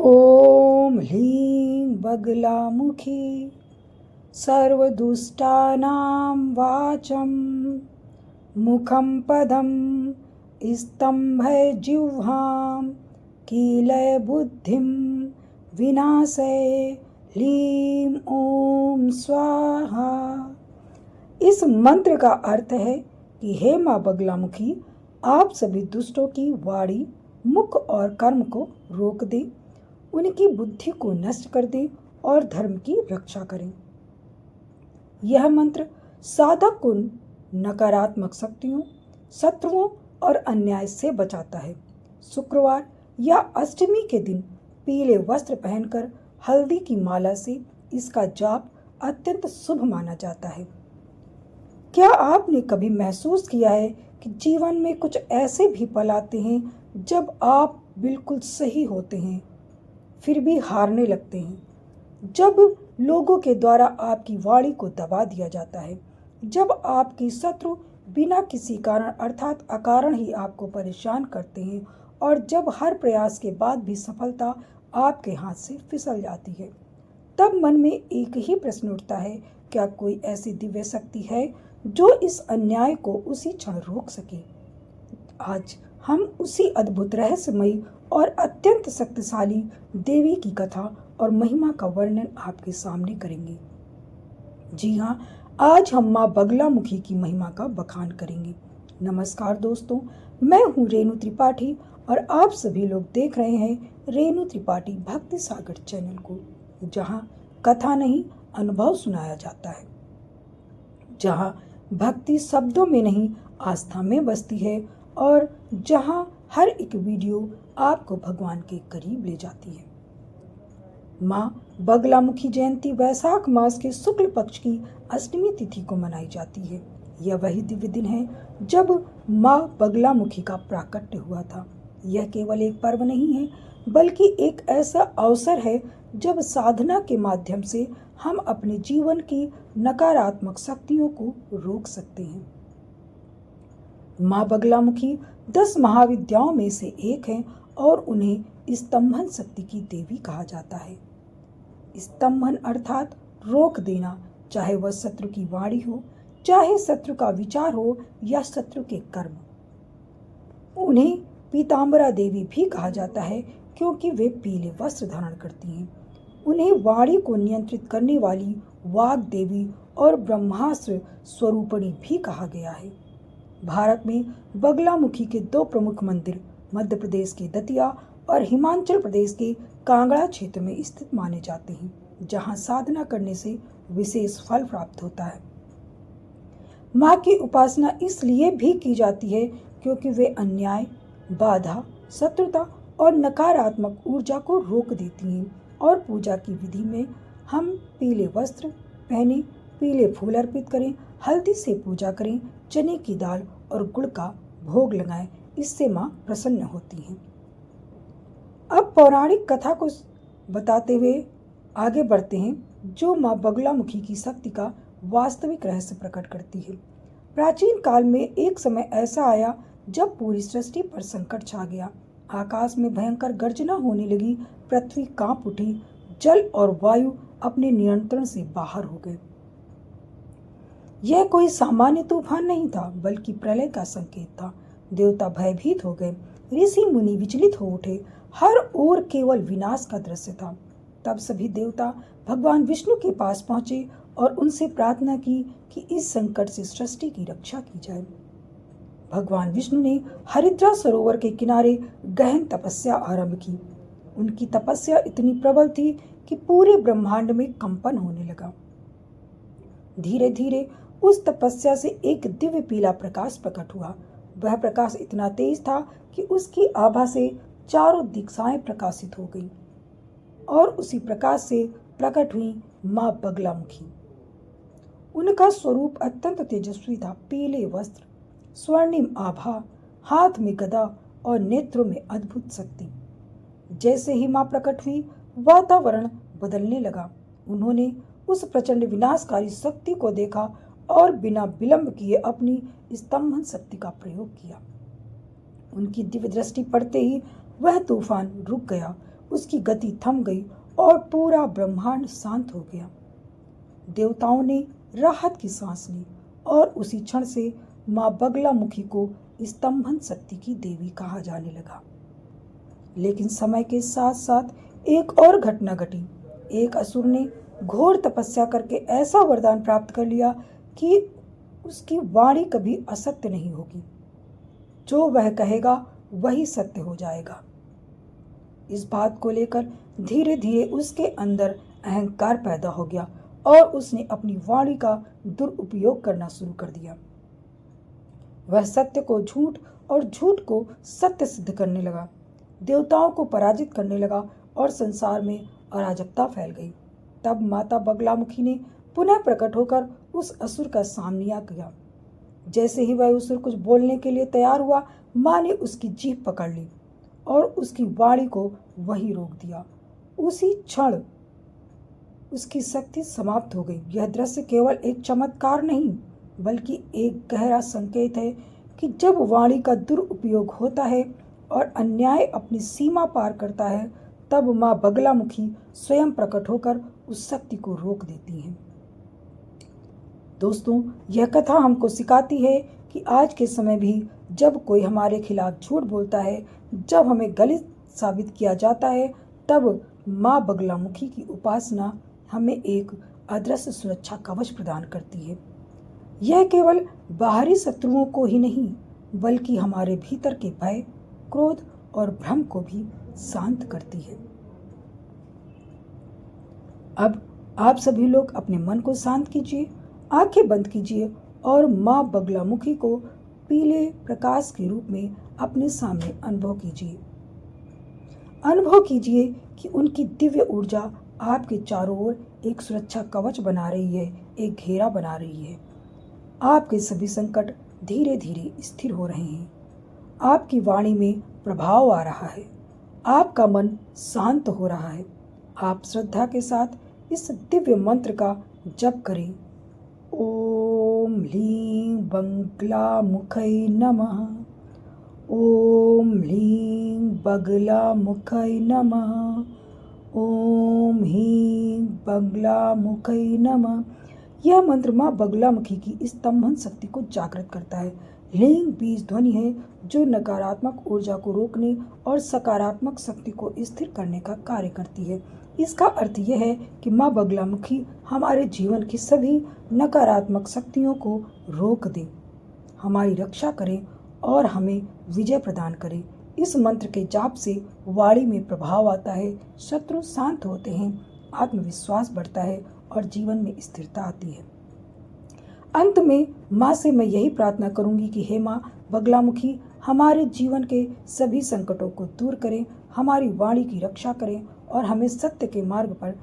ॐ ह्लीं बगलामुखी सर्वदुष्टानां वाचं मुखं पदं स्तम्भयजिह्वां कीलय बुद्धिं विनाशय ह्लीं ॐ स्वाहा। इस मंत्र का अर्थ है कि हे माँ बगलामुखी, आप सभी दुष्टों की वाणी, मुख और कर्म को रोक दें, उनकी बुद्धि को नष्ट कर दें और धर्म की रक्षा करें। यह मंत्र साधक को नकारात्मक शक्तियों, शत्रुओं और अन्याय से बचाता है। शुक्रवार या अष्टमी के दिन पीले वस्त्र पहनकर हल्दी की माला से इसका जाप अत्यंत शुभ माना जाता है। क्या आपने कभी महसूस किया है कि जीवन में कुछ ऐसे भी पल आते हैं जब आप बिल्कुल सही होते हैं फिर भी हारने लगते हैं, जब लोगों के द्वारा आपकी वाणी को दबा दिया जाता है, जब आपके शत्रु बिना किसी कारण अर्थात अकारण ही आपको परेशान करते हैं और जब हर प्रयास के बाद भी सफलता आपके हाथ से फिसल जाती है, तब मन में एक ही प्रश्न उठता है, क्या कोई ऐसी दिव्य शक्ति है जो इस अन्याय को उसी क्षण रोक सके। आज हम उसी अद्भुत रहस्यमयी और अत्यंत शक्तिशाली देवी की कथा और महिमा का वर्णन आपके सामने करेंगे। जी हाँ, आज हम माँ बगलामुखी की महिमा का बखान करेंगे। नमस्कार दोस्तों, मैं हूँ रेणु त्रिपाठी और आप सभी लोग देख रहे हैं रेणु त्रिपाठी भक्ति सागर चैनल को, जहाँ कथा नहीं अनुभव सुनाया जाता है, जहाँ भक्ति शब्दों में नहीं आस्था में बसती है और जहाँ हर एक वीडियो आपको भगवान के करीब ले जाती है। माँ बगलामुखी जयंती वैशाख मास के शुक्ल पक्ष की अष्टमी तिथि को मनाई जाती है। यह वही दिव्य दिन है जब माँ बगलामुखी का प्राकट्य हुआ था। यह केवल एक पर्व नहीं है बल्कि एक ऐसा अवसर है जब साधना के माध्यम से हम अपने जीवन की नकारात्मक शक्तियों को रोक सकते हैं। माँ बगलामुखी 10 महाविद्याओं में से एक है और उन्हें स्तंभन शक्ति की देवी कहा जाता है। स्तंभन अर्थात रोक देना, चाहे वह शत्रु की वाणी हो, चाहे शत्रु का विचार हो या शत्रु के कर्म। उन्हें पीतांबरा देवी भी कहा जाता है क्योंकि वे पीले वस्त्र धारण करती हैं। उन्हें वाणी को नियंत्रित करने वाली वाग देवी और ब्रह्मास्त्र स्वरूपणी भी कहा गया है। भारत में बगलामुखी के 2 प्रमुख मंदिर मध्य प्रदेश के दतिया और हिमाचल प्रदेश के कांगड़ा क्षेत्र में स्थित माने जाते हैं, जहां साधना करने से विशेष फल प्राप्त होता है। मां की उपासना इसलिए भी की जाती है क्योंकि वे अन्याय, बाधा, शत्रुता और नकारात्मक ऊर्जा को रोक देती हैं। और पूजा की विधि में हम पीले वस्त्र पहने, पीले फूल अर्पित करें, हल्दी से पूजा करें, चने की दाल और गुड़ का भोग लगाएं। इससे मां प्रसन्न होती हैं। अब पौराणिक कथा को बताते हुए आगे बढ़ते हैं, जो मां बगलामुखी की शक्ति का वास्तविक रहस्य प्रकट करती है। प्राचीन काल में एक समय ऐसा आया जब पूरी सृष्टि पर संकट छा गया। आकाश में भयंकर गर्जना होने लगी, पृथ्वी कांप उठी, जल और वायु अपने नियंत्रण से बाहर हो गए। यह कोई सामान्य तूफान नहीं था बल्कि प्रलय का संकेत था। देवता भयभीत हो गए, ऋषि मुनि विचलित हो उठे, हर ओर केवल विनाश का दृश्य था। तब सभी देवता भगवान विष्णु के पास पहुंचे और उनसे प्रार्थना की कि इस संकट से सृष्टि की रक्षा की जाए। भगवान विष्णु ने हरिद्रा सरोवर के किनारे गहन तपस्या आरंभ की। उनकी तपस्या इतनी प्रबल थी कि पूरे ब्रह्मांड में कंपन होने लगा। धीरे धीरे उस तपस्या से एक दिव्य पीला प्रकाश प्रकट हुआ। वह प्रकाश इतना तेज था कि उसकी आभा से चारों दिशाएं प्रकाशित हो गईं और उसी प्रकाश से प्रकट हुई मां बगलामुखी। उनका स्वरूप अत्यंत तेजस्वी था। पीले वस्त्र, स्वर्णिम आभा, हाथ में गदा और नेत्रों में अद्भुत शक्ति। जैसे ही मां प्रकट हुई, वातावरण बदलने लगा। उन्होंने उस प्रचंड विनाशकारी शक्ति को देखा और बिना विलंब किए अपनी स्तंभन शक्ति का प्रयोग किया। उनकी दिव्य दृष्टि पड़ते ही वह तूफान रुक गया उसकी गति थम गई और पूरा ब्रह्मांड शांत हो गया। देवताओं ने राहत की सांस ली और उसी क्षण से माँ बगलामुखी को स्तंभन शक्ति की देवी कहा जाने लगा। लेकिन समय के साथ साथ एक और घटना घटी। एक असुर ने घोर तपस्या करके ऐसा वरदान प्राप्त कर लिया कि उसकी वाणी कभी असत्य नहीं होगी। जो वह कहेगा वही सत्य हो जाएगा। इस बात को लेकर धीरे धीरे उसके अंदर अहंकार पैदा हो गया और उसने अपनी वाणी का दुरुपयोग करना शुरू कर दिया। वह सत्य को झूठ और झूठ को सत्य सिद्ध करने लगा, देवताओं को पराजित करने लगा और संसार में अराजकता फैल गई। तब माता बगलामुखी ने पुनः प्रकट होकर उस असुर का सामना किया। जैसे ही वह असुर कुछ बोलने के लिए तैयार हुआ, माँ ने उसकी जीभ पकड़ ली और उसकी वाणी को वहीं रोक दिया। उसी क्षण उसकी शक्ति समाप्त हो गई। यह दृश्य केवल एक चमत्कार नहीं बल्कि एक गहरा संकेत है कि जब वाणी का दुरुपयोग होता है और अन्याय अपनी सीमा पार करता है, तब माँ बगलामुखी स्वयं प्रकट होकर उस शक्ति को रोक देती हैं। दोस्तों, यह कथा हमको सिखाती है कि आज के समय भी जब कोई हमारे खिलाफ झूठ बोलता है, जब हमें गलत साबित किया जाता है, तब माँ बगलामुखी की उपासना हमें एक अदृश्य सुरक्षा कवच प्रदान करती है। यह केवल बाहरी शत्रुओं को ही नहीं बल्कि हमारे भीतर के भय, क्रोध और भ्रम को भी शांत करती है। अब आप सभी लोग अपने मन को शांत कीजिए, आंखें बंद कीजिए और माँ बगलामुखी को पीले प्रकाश के रूप में अपने सामने अनुभव कीजिए। अनुभव कीजिए कि उनकी दिव्य ऊर्जा आपके चारों ओर एक सुरक्षा कवच बना रही है, एक घेरा बना रही है। आपके सभी संकट धीरे धीरे स्थिर हो रहे हैं। आपकी वाणी में प्रभाव आ रहा है। आपका मन शांत हो रहा है। आप श्रद्धा के साथ इस दिव्य मंत्र का जप करें। ओम ह्लीं बगलामुखै नमः। ओम ह्लीं बगलामुखै नमः। ओम ह्लीं बगलामुखै नमः। यह मंत्र माँ बगलामुखी की स्तंभन शक्ति को जागृत करता है। ह्लीं बीज ध्वनि है जो नकारात्मक ऊर्जा को रोकने और सकारात्मक शक्ति को स्थिर करने का कार्य करती है। इसका अर्थ यह है कि माँ बगलामुखी हमारे जीवन की सभी नकारात्मक शक्तियों को रोक दे, हमारी रक्षा करें और हमें विजय प्रदान करें। इस मंत्र के जाप से वाणी में प्रभाव आता है, शत्रु शांत होते हैं, आत्मविश्वास बढ़ता है और जीवन में स्थिरता आती है। अंत में माँ से मैं यही प्रार्थना करूंगी कि हे माँ बगलामुखी, हमारे जीवन के सभी संकटों को दूर करें, हमारी वाणी की रक्षा करें और हमें सत्य के मार्ग पर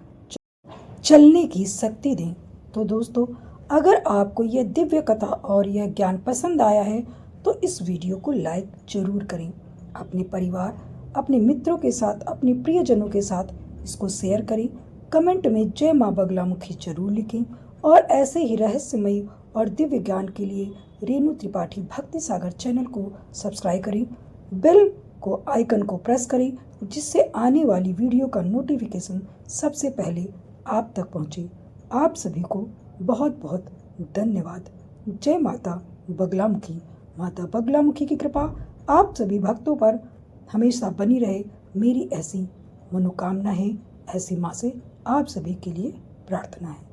चलने की शक्ति दें। तो दोस्तों, अगर आपको यह दिव्य कथा और यह ज्ञान पसंद आया है तो इस वीडियो को लाइक जरूर करें। अपने परिवार, अपने मित्रों के साथ, अपने प्रियजनों के साथ इसको शेयर करें। कमेंट में जय माँ बगलामुखी जरूर लिखें और ऐसे ही रहस्यमयी और दिव्य ज्ञान के लिए रेणु त्रिपाठी भक्ति सागर चैनल को सब्सक्राइब करें। बेल को आइकन को प्रेस करें जिससे आने वाली वीडियो का नोटिफिकेशन सबसे पहले आप तक पहुंचे। आप सभी को बहुत बहुत धन्यवाद। जय माता बगलामुखी। माता बगलामुखी की कृपा आप सभी भक्तों पर हमेशा बनी रहे, मेरी ऐसी मनोकामना है। ऐसी माँ से आप सभी के लिए प्रार्थना है।